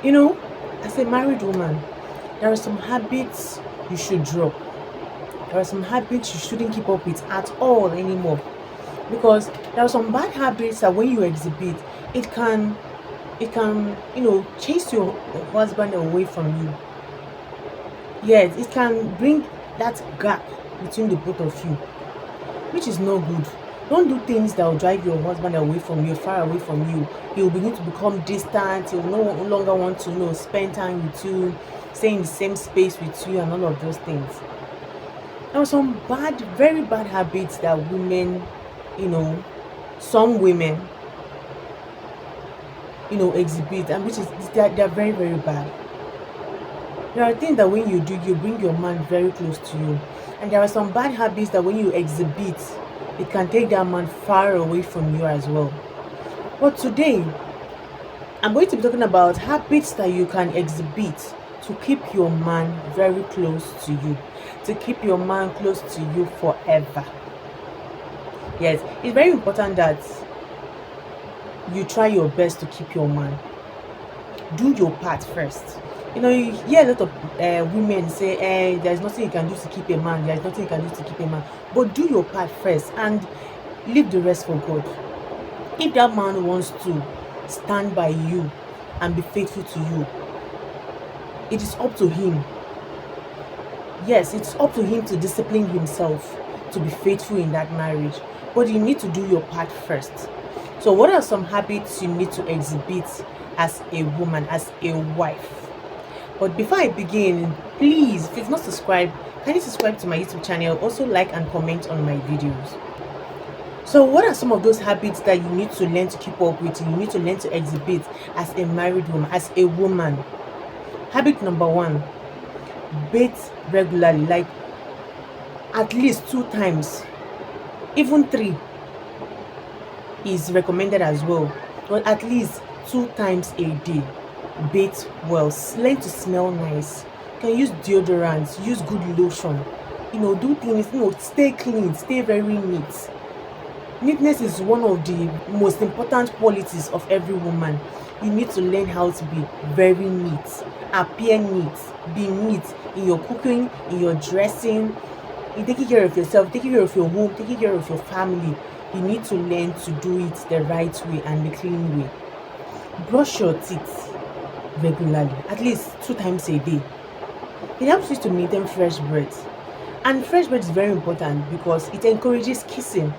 You know, as a married woman, there are some habits you should drop. There are some habits you shouldn't keep up with at all anymore. Because there are some bad habits that when you exhibit, it can chase your husband away from you. Yes, it can bring that gap between the both of you, which is no good. Don't do things that will drive your husband away from you, far away from you. He will begin to become distant. He will no longer want to spend time with you, stay in the same space with you, and all of those things. There are some bad, very bad habits that women, you know, some women, exhibit, and which is they're very, very bad. There are things that when you do, you bring your man very close to you. And there are some bad habits that when you exhibit, it can take that man far away from you as well. But today, I'm going to be talking about habits that you can exhibit to keep your man very close to you, to keep your man close to you forever. Yes, it's very important that you try your best to keep your man. Do your part first. You hear a lot of women say, there's nothing you can do to keep a man, there's nothing you can do to keep a man. But do your part first and leave the rest for God. If that man wants to stand by you and be faithful to you, it is up to him. Yes, it's up to him to discipline himself to be faithful in that marriage. But you need to do your part first. So what are some habits you need to exhibit as a woman, as a wife? But before I begin, please, if you've not subscribed, kindly subscribe to my YouTube channel. Also like and comment on my videos. So what are some of those habits that you need to learn to keep up with, you need to learn to exhibit as a married woman, as a woman? Habit number 1, bathe regularly, like at least 2 times, even 3 is recommended as well, but at least 2 times a day. Bathe well, learn to smell nice. You can use deodorants, use good lotion, do things, stay clean, stay very neat. Neatness is one of the most important qualities of every woman. You need to learn how to be very neat, appear neat, be neat in your cooking, in your dressing, in taking care of yourself, taking care of your home, taking care of your family. You need to learn to do it the right way and the clean way. Brush your teeth regularly, at least 2 times a day. It helps you to maintain fresh breath. And fresh breath is very important because it encourages kissing.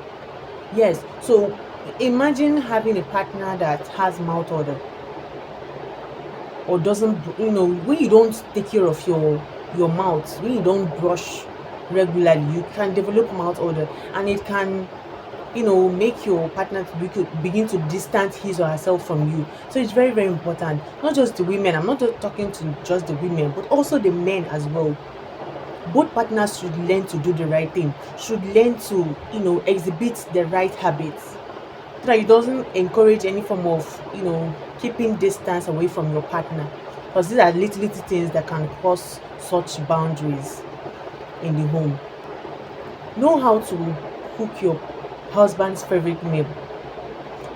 Yes, so imagine having a partner that has mouth odor or doesn't, when you don't take care of your mouth, when you don't brush regularly, you can develop mouth odor, and it can make your partner to begin to distance his or herself from you. So it's very, very important. Not just the women, I'm not just talking to just the women, but also the men as well. Both partners should learn to do the right thing, should learn to exhibit the right habits, so that it doesn't encourage any form of keeping distance away from your partner, because these are little things that can cause such boundaries in the home. Know how to cook your husband's favorite meal.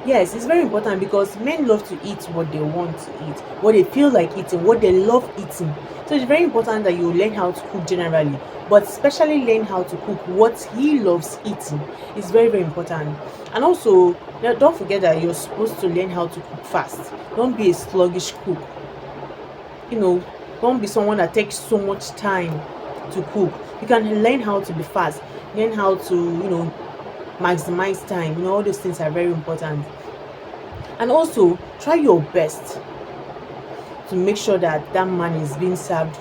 Yes, it's very important because men love to eat what they want to eat, what they feel like eating, what they love eating. So it's very important that you learn how to cook generally, but especially learn how to cook what he loves eating. It's very, very important. And also, don't forget that you're supposed to learn how to cook fast. Don't be a sluggish cook. Don't be someone that takes so much time to cook. You can learn how to be fast, learn how to, maximize time. All those things are very important. And also try your best to make sure that that man is being served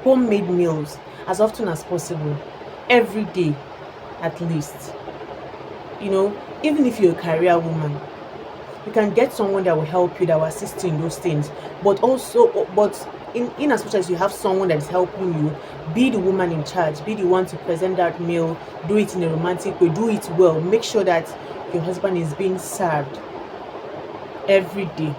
homemade meals as often as possible, every day at least. Even if you're a career woman, you can get someone that will help you, that will assist you in those things. But in as much as you have someone that is helping you, be the woman in charge, be the one to present that meal, do it in a romantic way, do it well. Make sure that your husband is being served every day.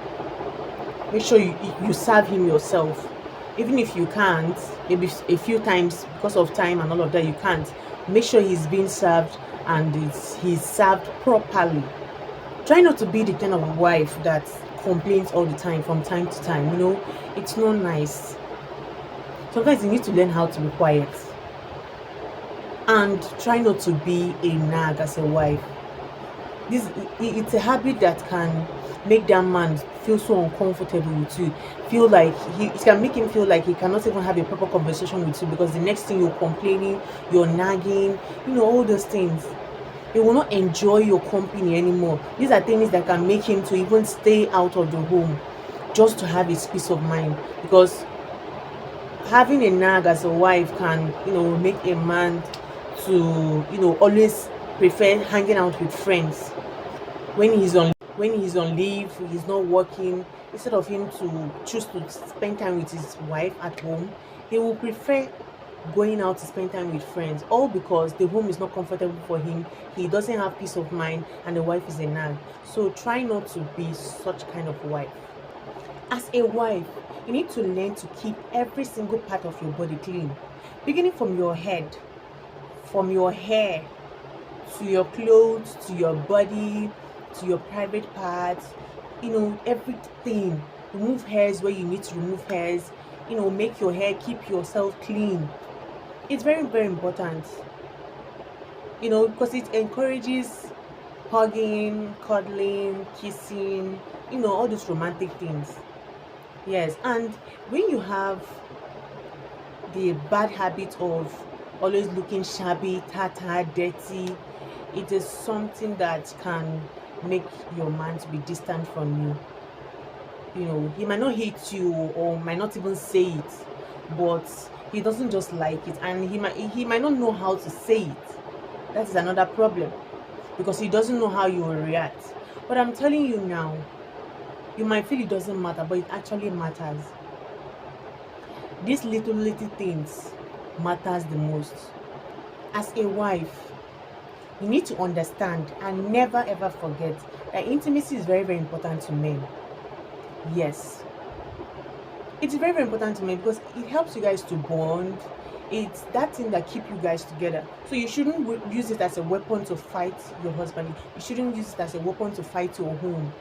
Make sure you serve him yourself. Even if you can't, maybe a few times because of time and all of that, you can't. Make sure he's being served and he's served properly. Try not to be the kind of wife that complaints all the time from time to time. It's not nice. Sometimes you need to learn how to be quiet and try not to be a nag as a wife. It's a habit that can make that man feel so uncomfortable with you, feel like it can make him feel like he cannot even have a proper conversation with you, because the next thing you're complaining, you're nagging, all those things. He will not enjoy your company anymore. These are things that can make him to even stay out of the home just to have his peace of mind, because having a nag as a wife can make a man to always prefer hanging out with friends when he's on leave, he's not working. Instead of him to choose to spend time with his wife at home, he will prefer going out to spend time with friends, all because the home is not comfortable for him. He doesn't have peace of mind, and the wife is a nag. So try not to be such kind of wife. As a wife, you need to learn to keep every single part of your body clean, beginning from your head, from your hair, to your clothes, to your body, to your private parts, everything. Remove hairs where you need to remove hairs, make your hair, keep yourself clean. It's very, very important, because it encourages hugging, cuddling, kissing, all those romantic things. Yes, and when you have the bad habit of always looking shabby, tattered, dirty, it is something that can make your man to be distant from you. He might not hate you or might not even say it, but he doesn't just like it, and he might not know how to say it. That is another problem, because he doesn't know how you will react. But I'm telling you now, you might feel it doesn't matter, but it actually matters. These little things matters the most. As a wife, you need to understand and never ever forget that intimacy is very, very important to men. Yes, it's very, very important to men, because it helps you guys to bond. It's that thing that keep you guys together. So you shouldn't use it as a weapon to fight your husband. You shouldn't use it as a weapon to fight your home.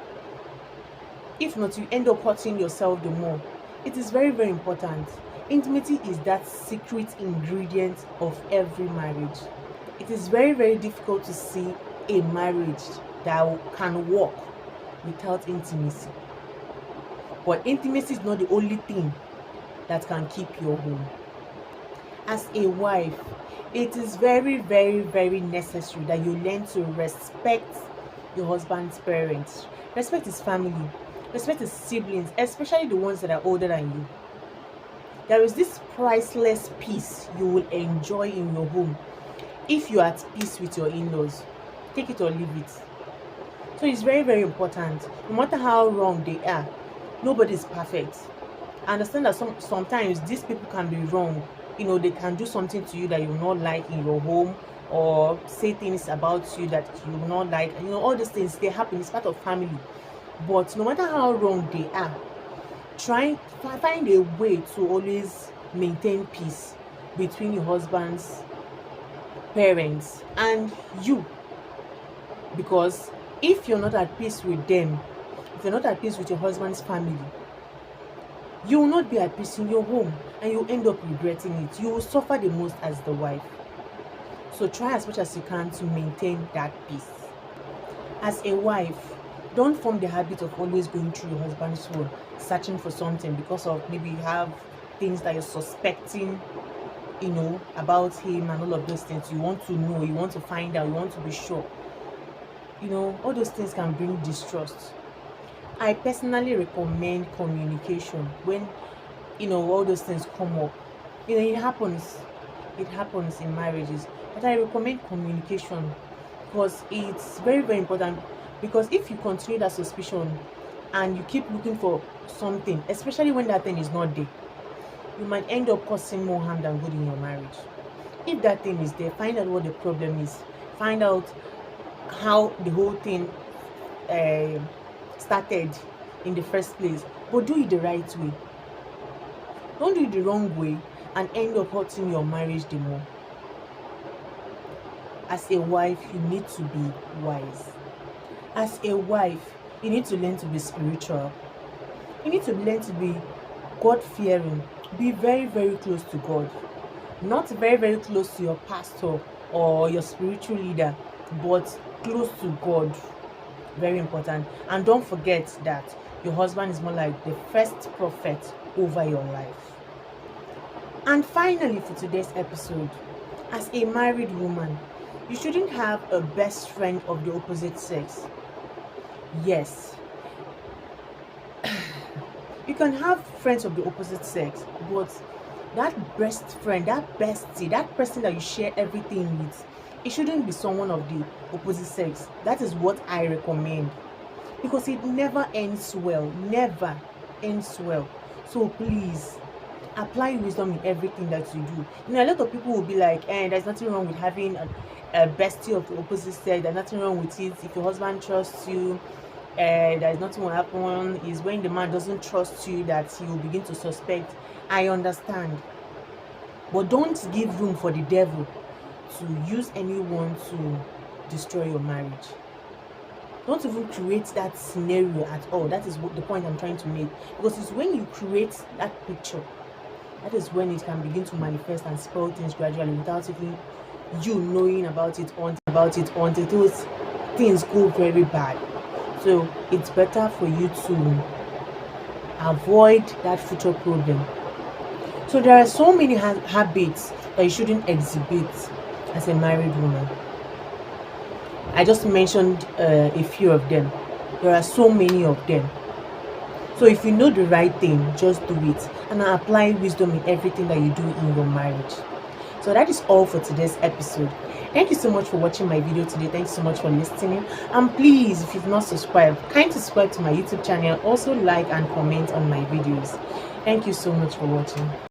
If not, you end up hurting yourself the more. It is very, very important. Intimacy is that secret ingredient of every marriage. It is very, very difficult to see a marriage that can work without intimacy. But intimacy is not the only thing that can keep your home. As a wife, it is very, very, very necessary that you learn to respect your husband's parents, respect his family, respect his siblings, especially the ones that are older than you. There is this priceless peace you will enjoy in your home if you are at peace with your in-laws. Take it or leave it. So it's very, very important. No matter how wrong they are, nobody is perfect. I understand that sometimes these people can be wrong. They can do something to you that you will not like in your home, or say things about you that you will not like. All these things, they happen. It's part of family. But no matter how wrong they are, find a way to always maintain peace between your husband's parents and you. Because if you're not at peace with them, if you're not at peace with your husband's family, you will not be at peace in your home, and you'll end up regretting it. You will suffer the most as the wife. So try as much as you can to maintain that peace. As a wife, don't form the habit of always going through your husband's phone, searching for something, because of maybe you have things that you're suspecting, about him, and all of those things. You want to know, you want to find out, you want to be sure. All those things can bring distrust. I personally recommend communication when all those things come up. It happens in marriages, but I recommend communication, because it's very, very important. Because if you continue that suspicion and you keep looking for something, especially when that thing is not there, you might end up causing more harm than good in your marriage. If that thing is there, find out what the problem is, find out how the whole thing started in the first place, but do it the right way. Don't do it the wrong way and end up hurting your marriage the more. As a wife, you need to be wise. As a wife, You need to learn to be spiritual. You need to learn to be God fearing. Be very, very close to God. Not very, very close to your pastor or your spiritual leader, but close to God. Very important. And don't forget that your husband is more like the first prophet over your life. And finally, for today's episode, as a married woman, you shouldn't have a best friend of the opposite sex. Yes, you can have friends of the opposite sex, but that best friend, that bestie, that person that you share everything with, it shouldn't be someone of the opposite sex. That is what I recommend, because it never ends well. Never ends well. So please apply wisdom in everything that you do. A lot of people will be like, there's nothing wrong with having a bestie of the opposite sex. There's nothing wrong with it. If your husband trusts you, there's nothing will happen. Is when the man doesn't trust you that he will begin to suspect. I understand, but don't give room for the devil to use anyone to destroy your marriage. Don't even create that scenario at all. That is what the point I'm trying to make, because it's when you create that picture, that is when it can begin to manifest and spoil things gradually without even you knowing about it until those things go very bad. So it's better for you to avoid that future problem. So there are so many habits that you shouldn't exhibit as a married woman. I just mentioned a few of them. There are so many of them. So if you know the right thing, just do it and apply wisdom in everything that you do in your marriage. So that is all for today's episode. Thank you so much for watching my video today. Thanks so much for listening. And please, if you've not subscribed, kindly subscribe to my YouTube channel. Also like and comment on my videos. Thank you so much for watching.